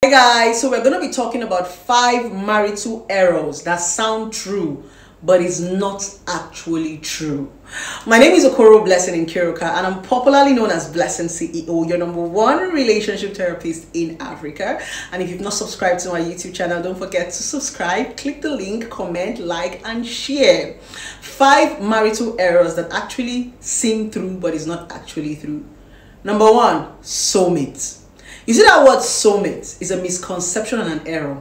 Hey guys, so we're going to be talking about 5 marital errors that sound true but is not actually true. My name is Okoro Blessing Nkiruka and I'm popularly known as Blessing CEO, your #1 relationship therapist in Africa. And if you've not subscribed to my YouTube channel, don't forget to subscribe, click the link, comment, like and share. 5 marital errors that actually seem true but is not actually true. Number 1, soulmate. You see, that word soulmate is a misconception and an error.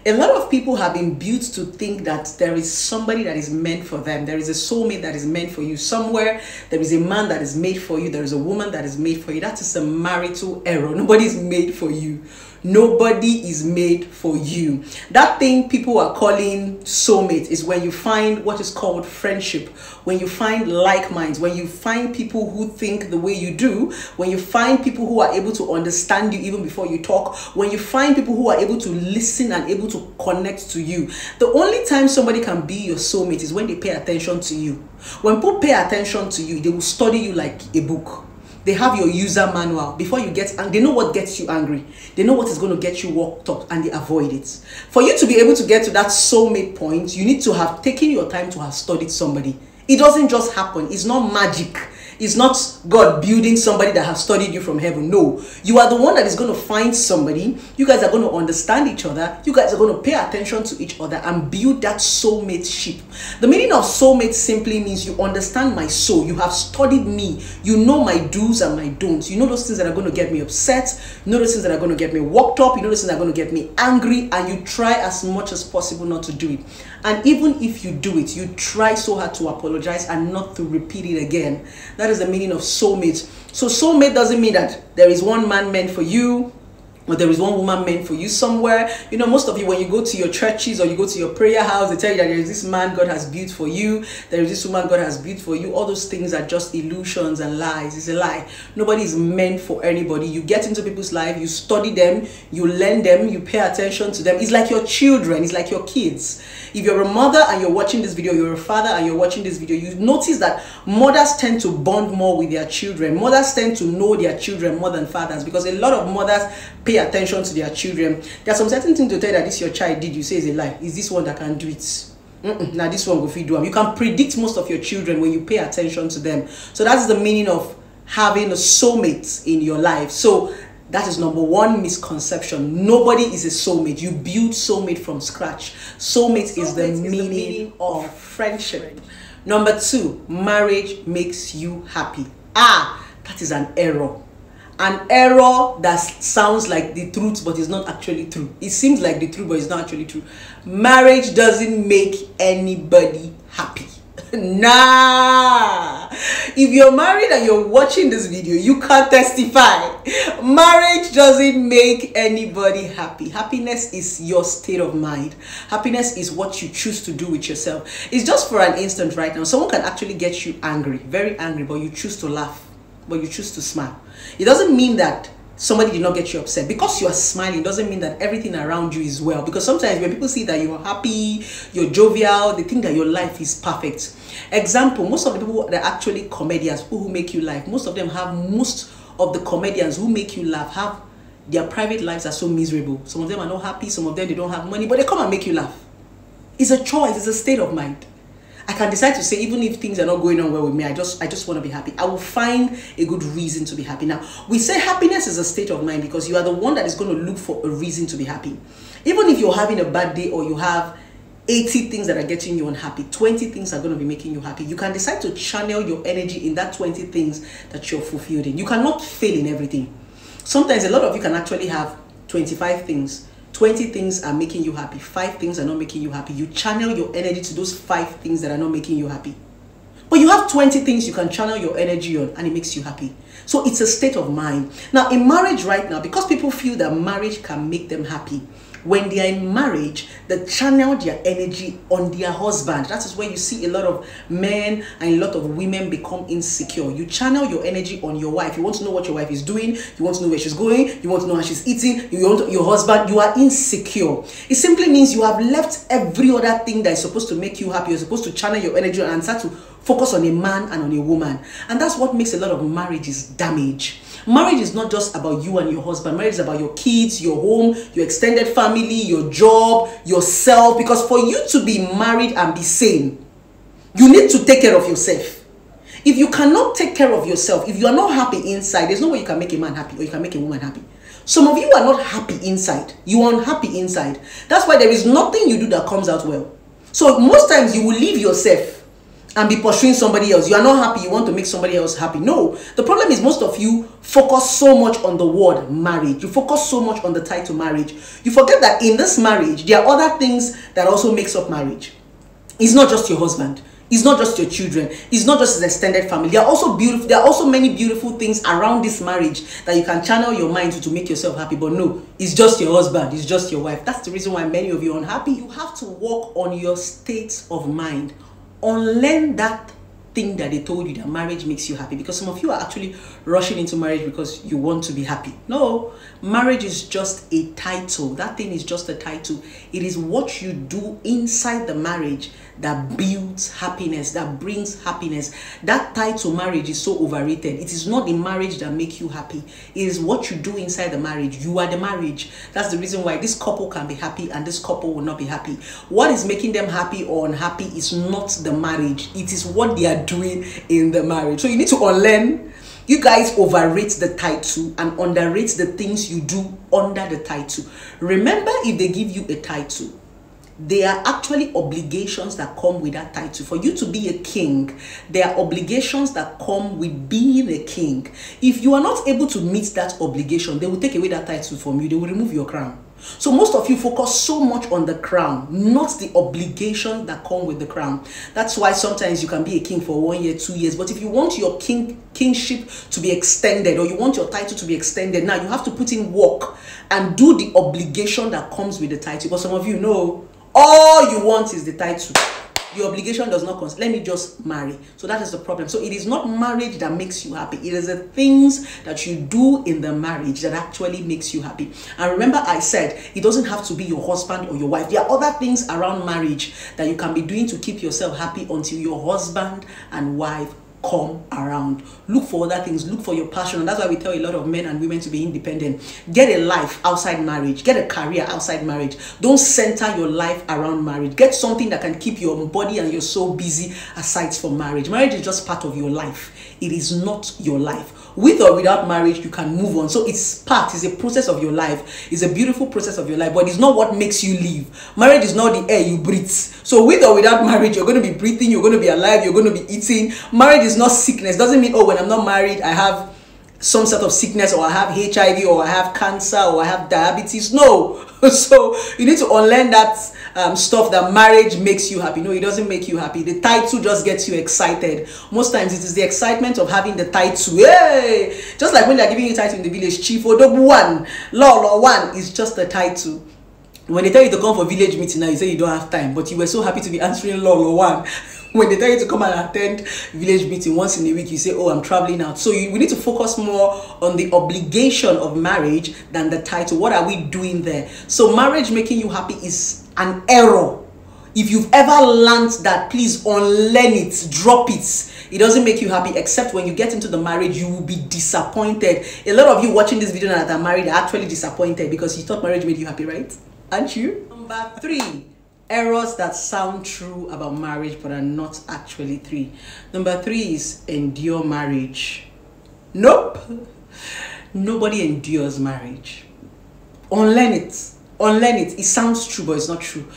A lot of people have been built to think that there is somebody that is meant for them. There is a soulmate that is meant for you. Somewhere there is a man that is made for you. There is a woman that is made for you. That is a marital error. Nobody is made for you. Nobody is made for you. That thing people are calling soulmate is when you find what is called friendship, when you find like minds, when you find people who think the way you do, when you find people who are able to understand you even before you talk, when you find people who are able to listen and able to connect to you. The only time somebody can be your soulmate is when they pay attention to you. When people pay attention to you, they will study you like a book. They have your user manual. Before you get angry, they know what gets you angry. They know what is going to get you worked up and they avoid it. For you to be able to get to that soulmate point, you need to have taken your time to have studied somebody. It doesn't just happen. It's not magic. It's not God building somebody that has studied you from heaven. No, you are the one that is going to find somebody. You guys are going to understand each other. You guys are going to pay attention to each other and build that soulmate ship. The meaning of soulmate simply means you understand my soul. You have studied me. You know my do's and my don'ts. You know those things that are going to get me upset. You know those things that are going to get me worked up. You know those things that are going to get me angry. And you try as much as possible not to do it. And even if you do it, you try so hard to apologize and not to repeat it again. That is the meaning of soulmate. So soulmate doesn't mean that there is one man meant for you, or there is one woman meant for you somewhere. You know, most of you, when you go to your churches or you go to your prayer house, they tell you that there is this man God has built for you, there is this woman God has built for you. All those things are just illusions and lies. It's a lie. Nobody is meant for anybody. You get into people's life, you study them, you learn them, you pay attention to them. It's like your children, it's like your kids. If you're a mother and you're watching this video, you're a father and you're watching this video, you notice that mothers tend to bond more with their children. Mothers tend to know their children more than fathers, because a lot of mothers pay attention to their children. There are some certain things to tell that this your child did, you say is a lie. Is this one that can do it? Now this one will feed them. You can predict most of your children when you pay attention to them. So that's the meaning of having a soulmate in your life. So that is number 1 misconception. Nobody is a soulmate. You build soulmate from scratch. Soulmate is the meaning of friendship. Number 2, marriage makes you happy. That is an error. An error that sounds like the truth but is not actually true. It seems like the truth but it's not actually true. Marriage doesn't make anybody happy. Nah. If you're married and you're watching this video, you can testify. Marriage doesn't make anybody happy. Happiness is your state of mind. Happiness is what you choose to do with yourself. It's just for an instant right now. Someone can actually get you angry, very angry, but you choose to laugh, but you choose to smile. It doesn't mean that somebody did not get you upset. Because you are smiling doesn't mean that everything around you is well. Because sometimes when people see that you're happy, you're jovial, they think that your life is perfect. Example, most of the people that are actually comedians, people who make you laugh, most of the comedians who make you laugh have their private lives are so miserable. Some of them are not happy, some of them they don't have money, but they come and make you laugh. It's a choice, it's a state of mind. I can decide to say, even if things are not going on well with me, I just want to be happy. I will find a good reason to be happy. Now, we say happiness is a state of mind because you are the one that is going to look for a reason to be happy. Even if you're having a bad day or you have 80 things that are getting you unhappy, 20 things are going to be making you happy. You can decide to channel your energy in that 20 things that you're fulfilled in. You cannot fail in everything. Sometimes a lot of you can actually have 25 things. 20 things are making you happy. 5 things are not making you happy. You channel your energy to those 5 things that are not making you happy. But you have 20 things you can channel your energy on and it makes you happy. So it's a state of mind. Now in marriage right now, because people feel that marriage can make them happy, when they are in marriage, they channel their energy on their husband. That is where you see a lot of men and a lot of women become insecure. You channel your energy on your wife. You want to know what your wife is doing. You want to know where she's going. You want to know how she's eating. You want your husband. You are insecure. It simply means you have left every other thing that is supposed to make you happy. You're supposed to channel your energy and start to focus on a man and on a woman. And that's what makes a lot of marriages damage. Marriage is not just about you and your husband. Marriage is about your kids, your home, your extended family, your job, yourself. Because for you to be married and be sane, you need to take care of yourself. If you cannot take care of yourself, if you are not happy inside, there's no way you can make a man happy or you can make a woman happy. Some of you are not happy inside. You are unhappy inside. That's why there is nothing you do that comes out well. So most times you will leave yourself and be pursuing somebody else. You are not happy. You want to make somebody else happy. No. The problem is most of you focus so much on the word marriage. You focus so much on the title marriage. You forget that in this marriage, there are other things that also makes up marriage. It's not just your husband. It's not just your children. It's not just an extended family. There are also beautiful. There are also many beautiful things around this marriage that you can channel your mind to make yourself happy. But no, it's just your husband. It's just your wife. That's the reason why many of you are unhappy. You have to work on your state of mind. Unlearn that thing that they told you that marriage makes you happy, because some of you are actually rushing into marriage because you want to be happy. No, marriage is just a title. That thing is just a title. It is what you do inside the marriage that builds happiness, that brings happiness. That title marriage is so overrated. It is not the marriage that makes you happy. It is what you do inside the marriage. You are the marriage. That's the reason why this couple can be happy and this couple will not be happy. What is making them happy or unhappy is not the marriage. It is what they are doing in the marriage. So you need to unlearn. You guys overrate the title and underrate the things you do under the title. Remember, if they give you a title, there are actually obligations that come with that title. For you to be a king, there are obligations that come with being a king. If you are not able to meet that obligation, they will take away that title from you. They will remove your crown. So most of you focus so much on the crown, not the obligations that come with the crown. That's why sometimes you can be a king for 1 year, 2 years. But if you want your kingship to be extended, or you want your title to be extended, now you have to put in work and do the obligation that comes with the title. But some of you know, all you want is the title. The obligation does not consist. Let me just marry. So that is the problem. So it is not marriage that makes you happy. It is the things that you do in the marriage that actually makes you happy. And remember, I said it doesn't have to be your husband or your wife. There are other things around marriage that you can be doing to keep yourself happy until your husband and wife come around. Look for other things. Look for your passion. And that's why we tell a lot of men and women to be independent. Get a life outside marriage. Get a career outside marriage. Don't center your life around marriage. Get something that can keep your body and your soul busy aside from marriage. Marriage is just part of your life. It is not your life. With or without marriage, you can move on. So it's a process of your life. It's a beautiful process of your life, but it's not what makes you live. Marriage is not the air you breathe. So with or without marriage, you're going to be breathing, you're going to be alive, you're going to be eating. Marriage is not sickness. Doesn't mean, oh, when I'm not married, I have some sort of sickness, or I have HIV, or I have cancer, or I have diabetes. No. So you need to unlearn that stuff that marriage makes you happy. No, it doesn't make you happy. The title just gets you excited. Most times it is the excitement of having the title. Hey! Just like when they're giving you a title in the village, Chief Odogu 1, Law 1 is just a title. When they tell you to come for village meeting now, you say you don't have time, but you were so happy to be answering Law 1. When they tell you to come and attend village meeting once in a week, you say, oh, I'm traveling out. So we need to focus more on the obligation of marriage than the title. What are we doing there? So marriage making you happy is an error. If you've ever learned that, please unlearn it, drop it. It doesn't make you happy, except when you get into the marriage, you will be disappointed. A lot of you watching this video that are married are actually disappointed because you thought marriage made you happy, right? Aren't you? Number 3. Errors that sound true about marriage but are not actually 3. Number 3 is endure marriage. Nope. Nobody endures marriage. Unlearn it. Unlearn it. It sounds true, but it's not true.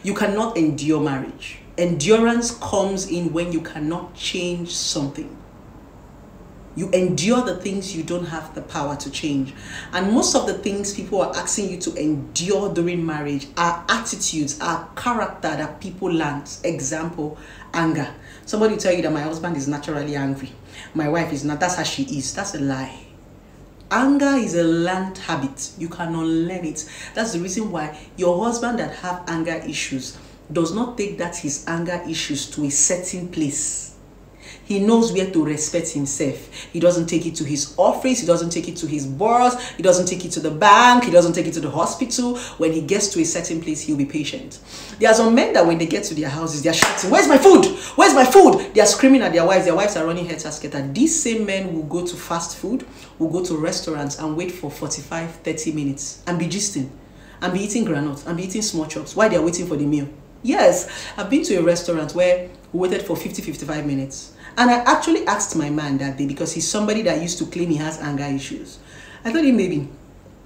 You cannot endure marriage. Endurance comes in when you cannot change something. You endure the things you don't have the power to change. And most of the things people are asking you to endure during marriage are attitudes, are character that people learn. Example, anger. Somebody will tell you that my husband is naturally angry. My wife is not. That's how she is. That's a lie. Anger is a learned habit. You can unlearn it. That's the reason why your husband that have anger issues does not take that his anger issues to a certain place. He knows where to respect himself. He doesn't take it to his office. He doesn't take it to his boss. He doesn't take it to the bank. He doesn't take it to the hospital. When he gets to a certain place, he'll be patient. There are some men that when they get to their houses, they're shouting, "Where's my food? Where's my food?" They are screaming at their wives. Their wives are running head-to-scatter. These same men will go to fast food, will go to restaurants and wait for 45, 30 minutes and be gisting, and be eating granuts, and be eating small chops while they are waiting for the meal. Yes, I've been to a restaurant where we waited for 50, 55 minutes. And I actually asked my man that day, because he's somebody that used to claim he has anger issues. I told him, "Baby,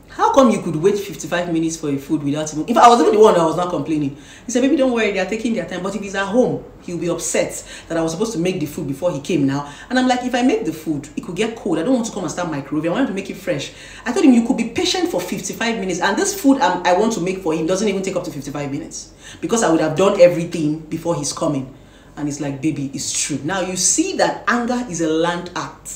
how come you could wait 55 minutes for a food without even..." If I was even the one that was not complaining. He said, "Baby, don't worry, they are taking their time. But if he's at home, he'll be upset that I was supposed to make the food before he came now." And I'm like, if I make the food, it could get cold. I don't want to come and start microwaving. I want to make it fresh. I told him, you could be patient for 55 minutes. And this food I want to make for him doesn't even take up to 55 minutes. Because I would have done everything before he's coming. And he's like, "Baby, it's true." Now you see that anger is a learned act.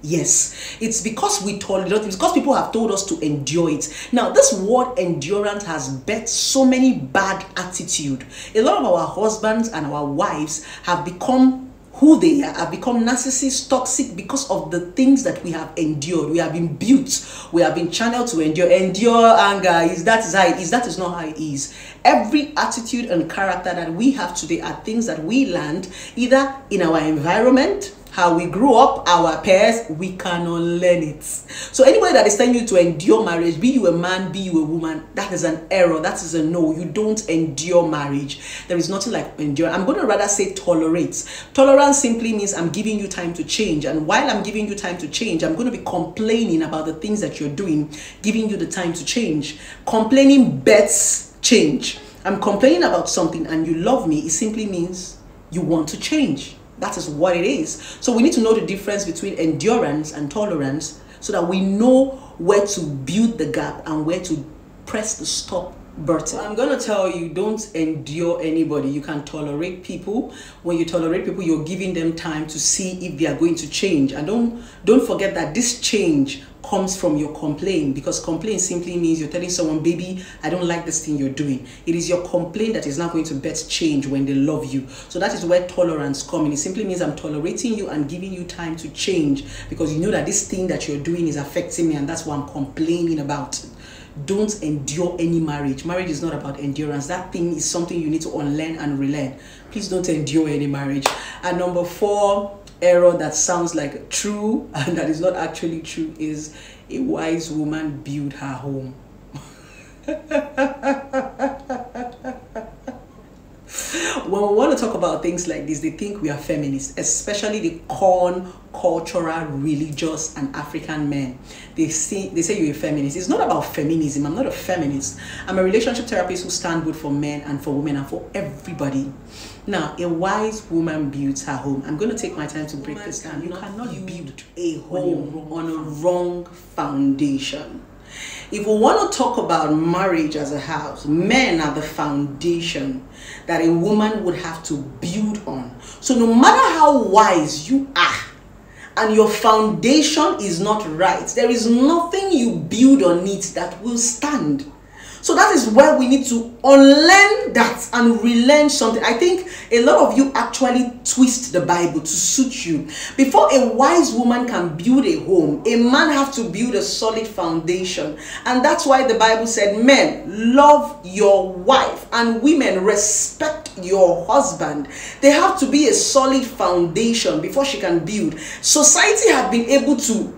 Yes, it's because we tolerate it, it's because people have told us to endure it. Now, this word endurance has birthed so many bad attitude. A lot of our husbands and our wives have become who they are, have become narcissists, toxic, because of the things that we have endured. We have been built, we have been channeled to endure. Endure anger, that is how it is. That is not how it is. Every attitude and character that we have today are things that we learned either in our environment, how we grew up, our parents. We cannot learn it. So anybody that is telling you to endure marriage, be you a man, be you a woman, that is an error. That is a no. You don't endure marriage. There is nothing like endure. I'm going to rather say tolerate. Tolerance simply means I'm giving you time to change. And while I'm giving you time to change, I'm going to be complaining about the things that you're doing, giving you the time to change. Complaining bets change. I'm complaining about something and you love me. It simply means you want to change. That is what it is. So we need to know the difference between endurance and tolerance so that we know where to build the gap and where to press the stop button. I'm going to tell you, don't endure anybody. You can tolerate people. When you tolerate people, you're giving them time to see if they are going to change. And don't forget that this change comes from your complaint, because complaint simply means you're telling someone, "Baby, I don't like this thing you're doing." It is your complaint that is not going to bet change when they love you. So that is where tolerance comes in. It simply means I'm tolerating you and giving you time to change, because you know that this thing that you're doing is affecting me, and that's what I'm complaining about. Don't endure any marriage. Marriage is not about endurance. That thing is something you need to unlearn and relearn. Please don't endure any marriage. And number 4 error that sounds like true and that is not actually true is a wise woman build her home. When we want to talk about things like this, they think we are feminists, especially the cultural, religious, and African men. They say you're a feminist. It's not about feminism. I'm not a feminist. I'm a relationship therapist who stands both for men and for women and for everybody. Now, a wise woman builds her home. I'm going to take my time to break this down. You cannot build a home on a wrong foundation. If we want to talk about marriage as a house, men are the foundation that a woman would have to build on. So no matter how wise you are and your foundation is not right, there is nothing you build on it that will stand. So that is where we need to unlearn that and relearn something. I think a lot of you actually twist the Bible to suit you. Before a wise woman can build a home, a man have to build a solid foundation. And that's why the Bible said, "Men, love your wife," and women, respect your husband. There have to be a solid foundation before she can build. Society have been able to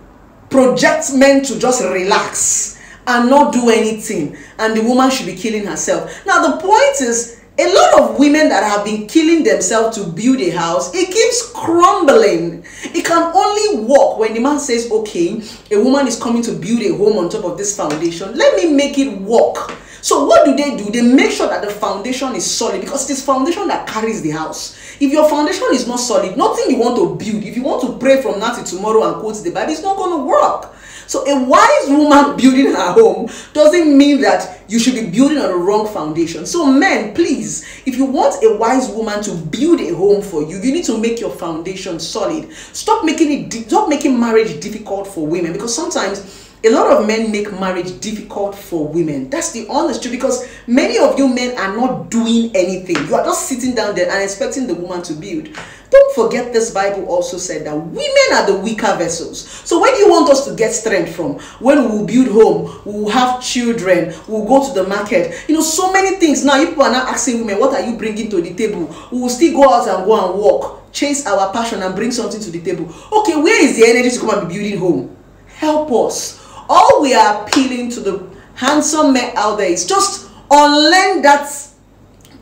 project men to just relax and not do anything, and the woman should be killing herself. Now the point is, a lot of women that have been killing themselves to build a house, it keeps crumbling. It can only work when the man says, "Okay, a woman is coming to build a home on top of this foundation. Let me make it work." So what do? They make sure that the foundation is solid, because it is foundation that carries the house. If your foundation is not solid, nothing you want to build, if you want to pray from now to tomorrow and quote the Bible, it's not going to work. So a wise woman building her home doesn't mean that you should be building on a wrong foundation. So men, please, if you want a wise woman to build a home for you, you need to make your foundation solid. Stop making marriage difficult for women, because sometimes A lot of men make marriage difficult for women. That's the honest truth, because many of you men are not doing anything. You are just sitting down there and expecting the woman to build. Don't forget, this Bible also said that women are the weaker vessels. So where do you want us to get strength from? When we will build home, we will have children, we will go to the market. You know, so many things. Now, if people are now asking women, what are you bringing to the table? We will still go out and go and walk, chase our passion and bring something to the table. Okay, where is the energy to come and be building home? Help us. All we are appealing to the handsome men out there is just unlearn that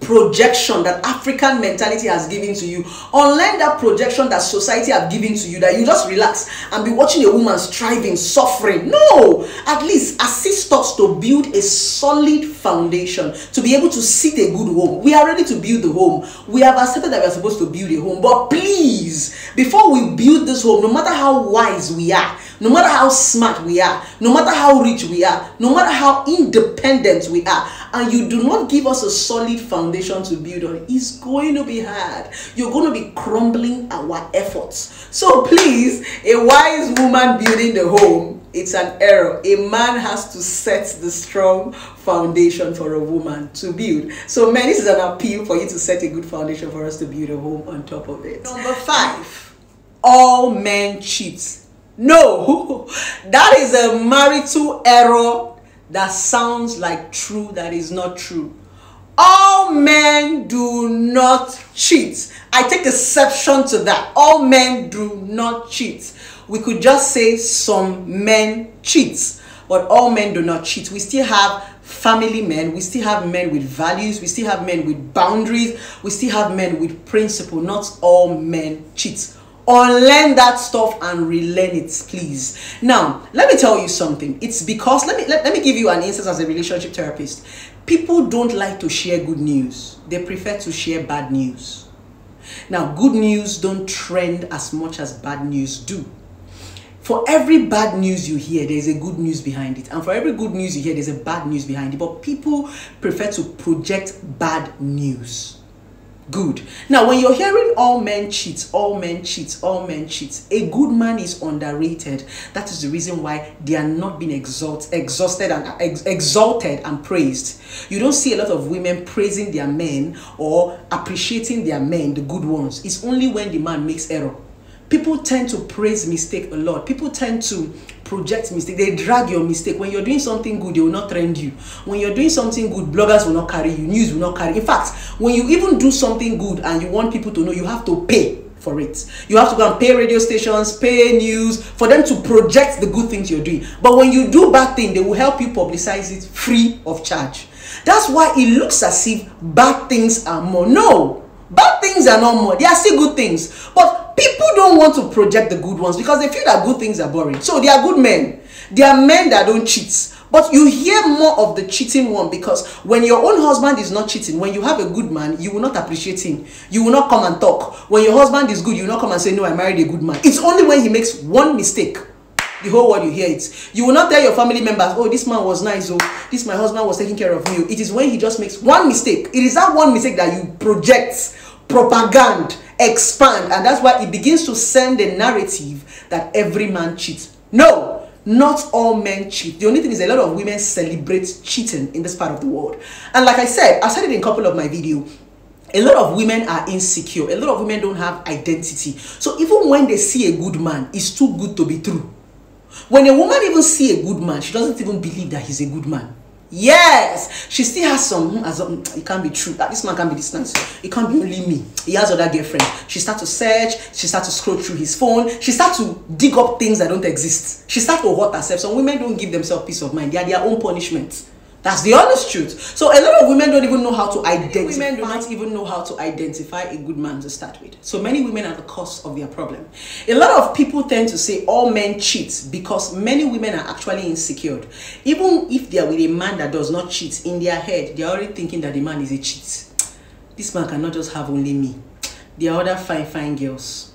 projection that African mentality has given to you. Unlearn that projection that society have given to you, that you just relax and be watching a woman striving, suffering. No, at least assist us to build a solid foundation, to be able to sit a good home. We are ready to build the home. We have accepted that we are supposed to build a home, but please, before we build this home, no matter how wise we are, no matter how smart we are, no matter how rich we are, no matter how independent we are, and you do not give us a solid foundation to build on, it's going to be hard. You're going to be crumbling our efforts. So please, a wise woman building the home, it's an error. A man has to set the strong foundation for a woman to build. So man, this is an appeal for you to set a good foundation for us to build a home on top of it. Number 5, all men cheat. No, that is a marital error that sounds like true, that is not true. All men do not cheat. I take exception to that. All men do not cheat. We could just say some men cheat, but all men do not cheat. We still have family men, we still have men with values, we still have men with boundaries, we still have men with principle. Not all men cheat. Unlearn that stuff and relearn it, please. Now, let me tell you something. It's because, let me give you an instance as a relationship therapist. People don't like to share good news. They prefer to share bad news. Now, good news don't trend as much as bad news do. For every bad news you hear, there's a good news behind it. And for every good news you hear, there's a bad news behind it. But people prefer to project bad news. Good. Now, when you're hearing all men cheat, all men cheat, all men cheat, a good man is underrated. That is the reason why they are not being exalted and praised. You don't see a lot of women praising their men or appreciating their men, the good ones. It's only when the man makes error. People tend to praise mistake a lot. People tend to project mistake. They drag your mistake. When you're doing something good, they will not trend you. When you're doing something good, bloggers will not carry you. News will not carry. In fact, when you even do something good and you want people to know, you have to pay for it. You have to go and pay radio stations, pay news for them to project the good things you're doing. But when you do bad things, they will help you publicize it free of charge. That's why it looks as if bad things are more. No, bad things are not more. They are still good things. But people don't want to project the good ones because they feel that good things are boring. So they are good men. They are men that don't cheat. But you hear more of the cheating one, because when your own husband is not cheating, when you have a good man, you will not appreciate him. You will not come and talk. When your husband is good, you will not come and say, no, I married a good man. It's only when he makes one mistake, the whole world you hear it. You will not tell your family members, oh, this man was nice, oh, this my husband was taking care of me. It is when he just makes one mistake. It is that one mistake that you project, propaganda, expand, and that's why it begins to send a narrative that every man cheats. No, not all men cheat. The only thing is a lot of women celebrate cheating in this part of the world. And like I said it in a couple of my videos, a lot of women are insecure. A lot of women don't have identity. So even when they see a good man, it's too good to be true. When a woman even see a good man, she doesn't even believe that he's a good man. Yes, she still has some, it can't be true. That this man can't be this nice. It can't be only me. He has other girlfriend. She starts to search. She starts to scroll through his phone. She starts to dig up things that don't exist. She starts to hurt herself. Some women don't give themselves peace of mind. They are their own punishment. That's the honest truth. So a lot of women don't even know how to identify. Women do not even know how to identify a good man to start with. So many women are the cause of their problem. A lot of people tend to say all men cheat because many women are actually insecure. Even if they are with a man that does not cheat, in their head, they are already thinking that the man is a cheat. This man cannot just have only me. There are other fine girls.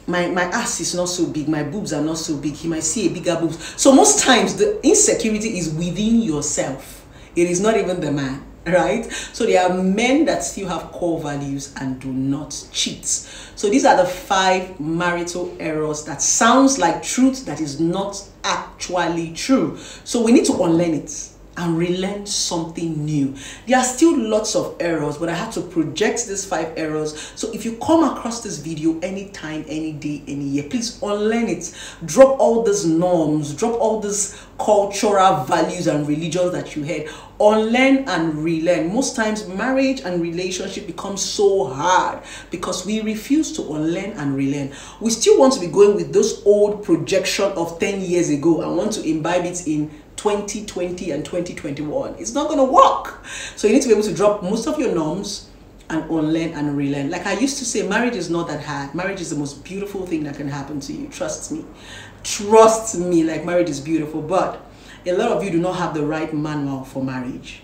My ass is not so big, my boobs are not so big, he might see a bigger boobs. So most times the insecurity is within yourself. It is not even the man. right? So there are men that still have core values and do not cheat. So these are the 5 marital errors that sounds like truth that is not actually true. So we need to unlearn it and relearn something new. There are still lots of errors, but I had to project these 5 errors. So if you come across this video anytime, any day, any year, please unlearn it. Drop all these norms, drop all these cultural values and religions that you had. Unlearn and relearn. Most times marriage and relationship becomes so hard because we refuse to unlearn and relearn. We still want to be going with those old projection of 10 years ago and want to imbibe it in 2020 and 2021. It's not going to work. So you need to be able to drop most of your norms and unlearn and relearn. Like I used to say, marriage is not that hard. Marriage is the most beautiful thing that can happen to you. Trust me. Trust me, like marriage is beautiful. But a lot of you do not have the right manual for marriage.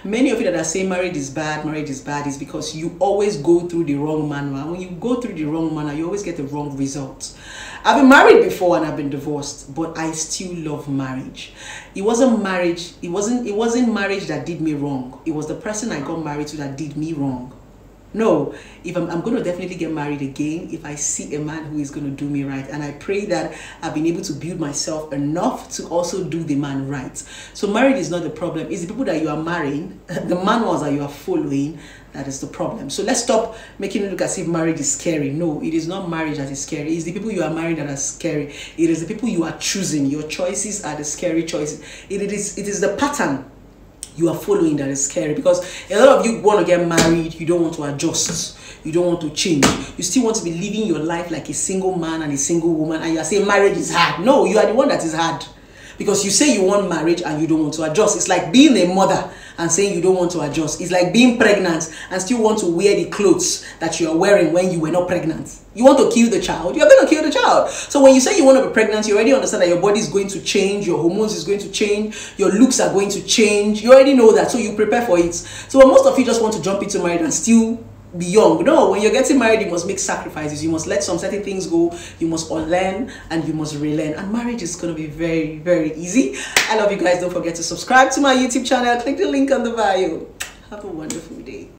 Many of you that are saying marriage is bad is because you always go through the wrong manual. When you go through the wrong manual, you always get the wrong results. I've been married before and I've been divorced, but I still love marriage. It wasn't marriage, it wasn't marriage that did me wrong. It was the person I got married to that did me wrong. No, if I'm going to definitely get married again if I see a man who is going to do me right. And I pray that I've been able to build myself enough to also do the man right. So marriage is not the problem. It's the people that you are marrying, the manuals that you are following, that is the problem. So let's stop making it look as if marriage is scary. No, it is not marriage that is scary. It's the people you are marrying that are scary. It is the people you are choosing. Your choices are the scary choices. It is the pattern you are following that is scary, because a lot of you want to get married, you don't want to adjust, you don't want to change, you still want to be living your life like a single man and a single woman, and you are saying marriage is hard. No, you are the one that is hard, because you say you want marriage and you don't want to adjust. It's like being a mother and saying you don't want to adjust. It's like being pregnant and still want to wear the clothes that you are wearing when you were not pregnant. You want to kill the child, you're going to kill the child. So when you say you want to be pregnant, you already understand that your body is going to change, your hormones is going to change, your looks are going to change. You already know that, so you prepare for it. So when most of you just want to jump into marriage and still be young. No, when you're getting married, you must make sacrifices. You must let some certain things go. You must unlearn and you must relearn. And marriage is going to be very, very easy. I love you guys. Don't forget to subscribe to my YouTube channel. Click the link on the bio. Have a wonderful day.